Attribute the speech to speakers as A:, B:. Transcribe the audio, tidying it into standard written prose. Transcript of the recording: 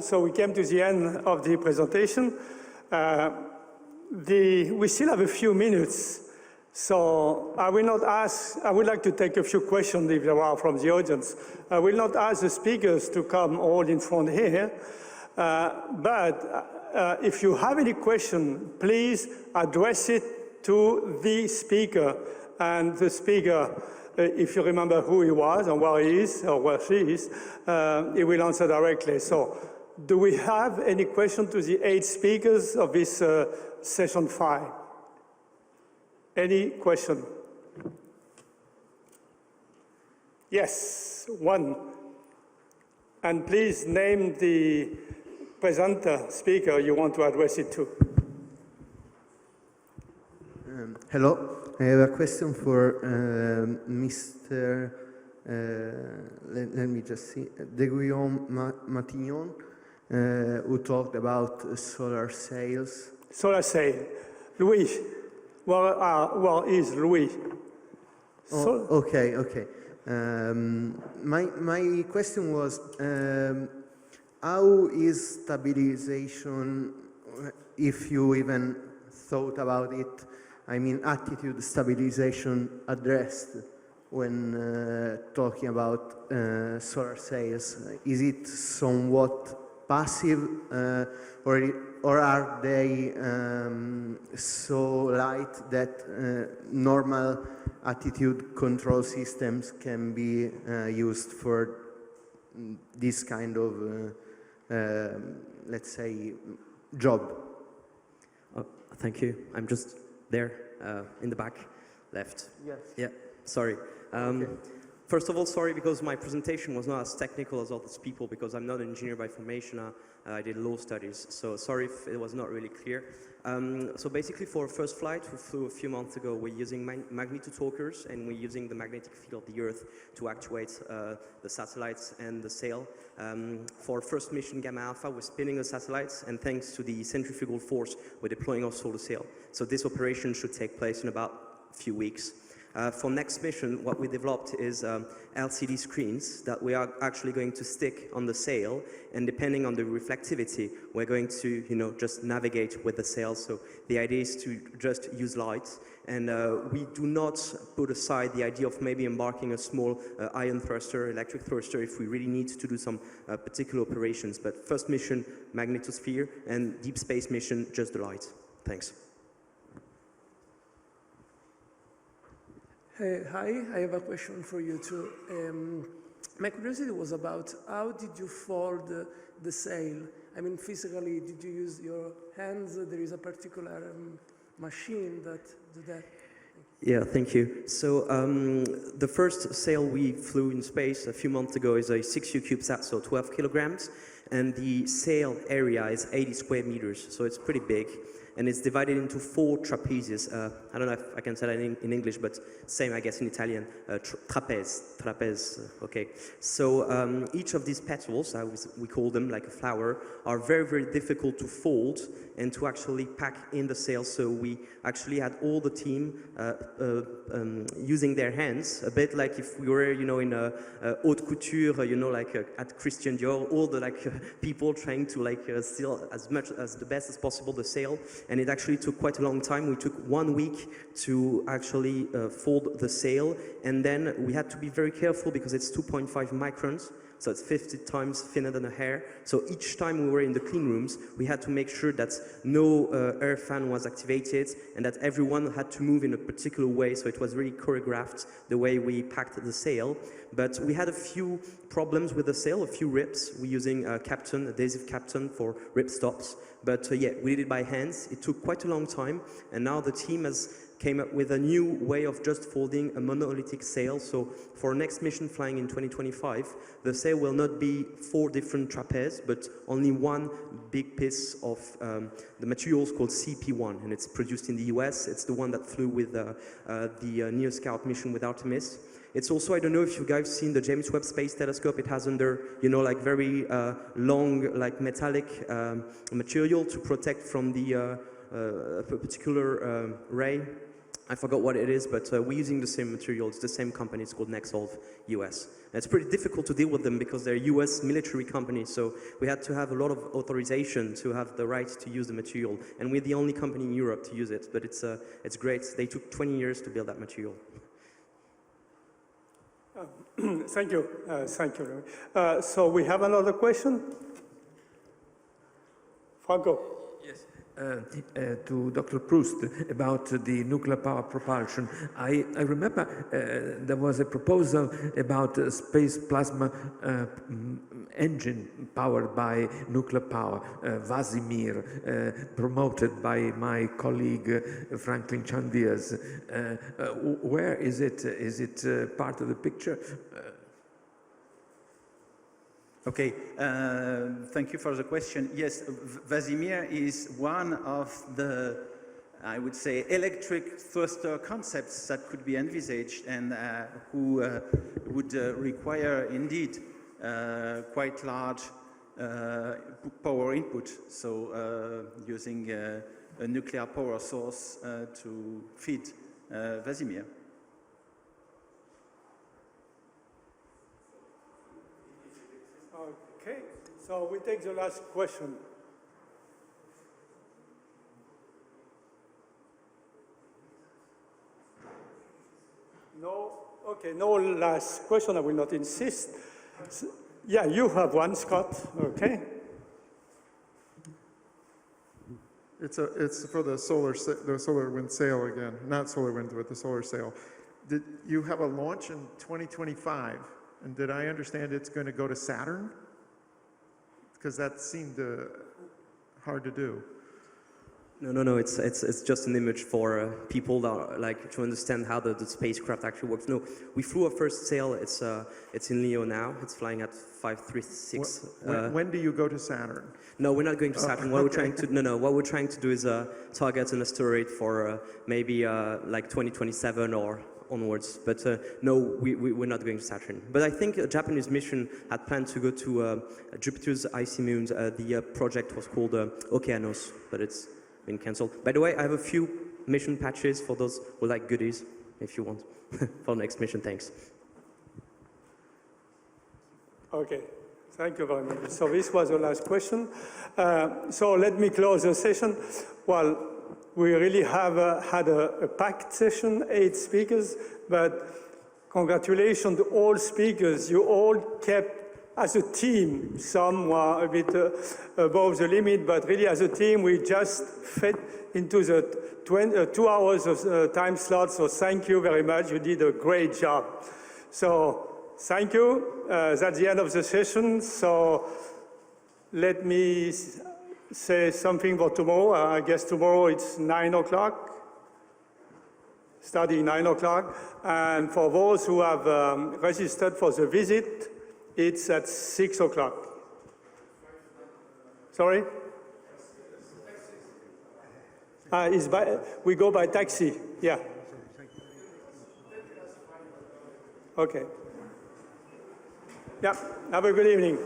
A: So we came to the end of the presentation. We still have a few minutes, so I will not ask, I would like to take a few questions if there are from the audience. I will not ask the speakers to come all in front here, but if you have any question, please address it to the speaker, and the speaker, if you remember who he was and where he is or where she is, he will answer directly. So do we have any question to the 8 speakers of this session 5? Any question? Yes, one. And please name the presenter, speaker you want to address it to.
B: Hello, I have a question for Mr. Let me just see, De Guillaume-Matignon, who talked about solar sails.
A: Solar sail. Louis, where is Louis?
B: Oh, okay. My question was, how is stabilization, if you even thought about it, I mean attitude stabilization addressed when talking about solar sails? Is it somewhat passive or are they so light that normal attitude control systems can be used for this kind of, let's say, job?
C: Thank you. I'm just there in the back, left.
B: Yes.
C: Yeah, sorry.
B: Okay.
C: First of all, sorry because my presentation was not as technical as others people because I'm not an engineer by formation. I did law studies, so sorry if it was not really clear. So basically for our first flight we flew a few months ago, we're using magnetotalkers and we're using the magnetic field of the Earth to actuate the satellites and the sail. For our first mission, Gamma Alpha, we're spinning the satellites and thanks to the centrifugal force, we're deploying our solar sail. So this operation should take place in about a few weeks. For next mission, what we developed is LCD screens that we are actually going to stick on the sail, and depending on the reflectivity, we're going to, just navigate with the sail. So the idea is to just use light, and we do not put aside the idea of maybe embarking a small ion thruster, electric thruster, if we really need to do some particular operations. But first mission, magnetosphere, and deep space mission, just the light. Thanks.
D: Hi, I have a question for you too. My curiosity was about how did you fold the sail? I mean, physically, did you use your hands? There is a particular machine that do that.
C: Yeah, thank you. So the first sail we flew in space a few months ago is a 6U CubeSat, so 12 kilograms, and the sail area is 80 square meters, so it's pretty big. And it's divided into 4 trapezes. I don't know if I can say that in English, but same, I guess, in Italian. Trapeze, okay. So each of these petals, we call them like a flower, are very, very difficult to fold and to actually pack in the sail. So we actually had all the team using their hands, a bit like if we were, in a haute couture, like at Christian Dior, all the people trying to steal as much as the best as possible the sail. And it actually took quite a long time. We took 1 week to actually fold the sail, and then we had to be very careful because it's 2.5 microns, so it's 50 times thinner than a hair. So each time we were in the clean rooms, we had to make sure that no air fan was activated and that everyone had to move in a particular way, so it was really choreographed the way we packed the sail. But we had a few problems with the sail, a few rips. We're using adhesive captain for rip stops. But yeah, we did it by hands. It took quite a long time, and now the team has came up with a new way of just folding a monolithic sail. So for our next mission flying in 2025, the sail will not be 4 different trapeze, but only one big piece of the materials called CP1, and it's produced in the US. It's the one that flew with the Neo Scout mission with Artemis. It's also, I don't know if you guys seen the James Webb Space Telescope. It has under, very long, metallic material to protect from the particular ray. I forgot what it is, but we're using the same material. It's the same company. It's called Nexolve US. And it's pretty difficult to deal with them because they're US military companies. So we had to have a lot of authorization to have the right to use the material. And we're the only company in Europe to use it. But it's great. They took 20 years to build that material.
A: Thank you. Thank you. So we have another question. Franco.
E: Yes. To Dr. Proust about the nuclear power propulsion. I remember there was a proposal about a space plasma engine powered by nuclear power, Vasimir, promoted by my colleague Franklin Chandias. Where is it? Is it part of the picture?
F: Okay, thank you for the question. Yes, Vasimir is one of the, I would say, electric thruster concepts that could be envisaged and who would require indeed quite large power input. So using a nuclear power source to feed Vasimir.
A: Okay, so we take the last question. No, okay, no last question. I will not insist. Yeah, you have one, Scott. Okay.
G: It's for the solar wind sail again, not solar wind, but the solar sail. Did you have a launch in 2025? And did I understand it's going to go to Saturn? Because that seemed hard to do.
C: No. It's just an image for people that like to understand how the spacecraft actually works. No, we flew our first sail. It's in Leo now. It's flying at 536.
G: When do you go to Saturn?
C: No, we're not going to Saturn. What we're trying to what we're trying to do is target an asteroid for maybe like 2027 or onwards. But no, we're not going to Saturn. But I think a Japanese mission had planned to go to Jupiter's icy moons. The project was called Okeanos, but it's been cancelled. By the way, I have a few mission patches for those who like goodies, if you want, for the next mission. Thanks.
A: Okay, thank you very much. So this was the last question. So let me close the session. Well, we really have had a packed session, 8 speakers, but congratulations to all speakers. You all kept, as a team, some were a bit above the limit, but really as a team, we just fit into the 2 hours of time slot. So thank you very much. You did a great job. So thank you. That's the end of the session. So let me say something for tomorrow. I guess tomorrow it's 9 o'clock. Starting 9 o'clock. And for those who have registered for the visit, it's at 6 o'clock. Sorry? We go by taxi, yeah. Okay. Yeah, have a good evening.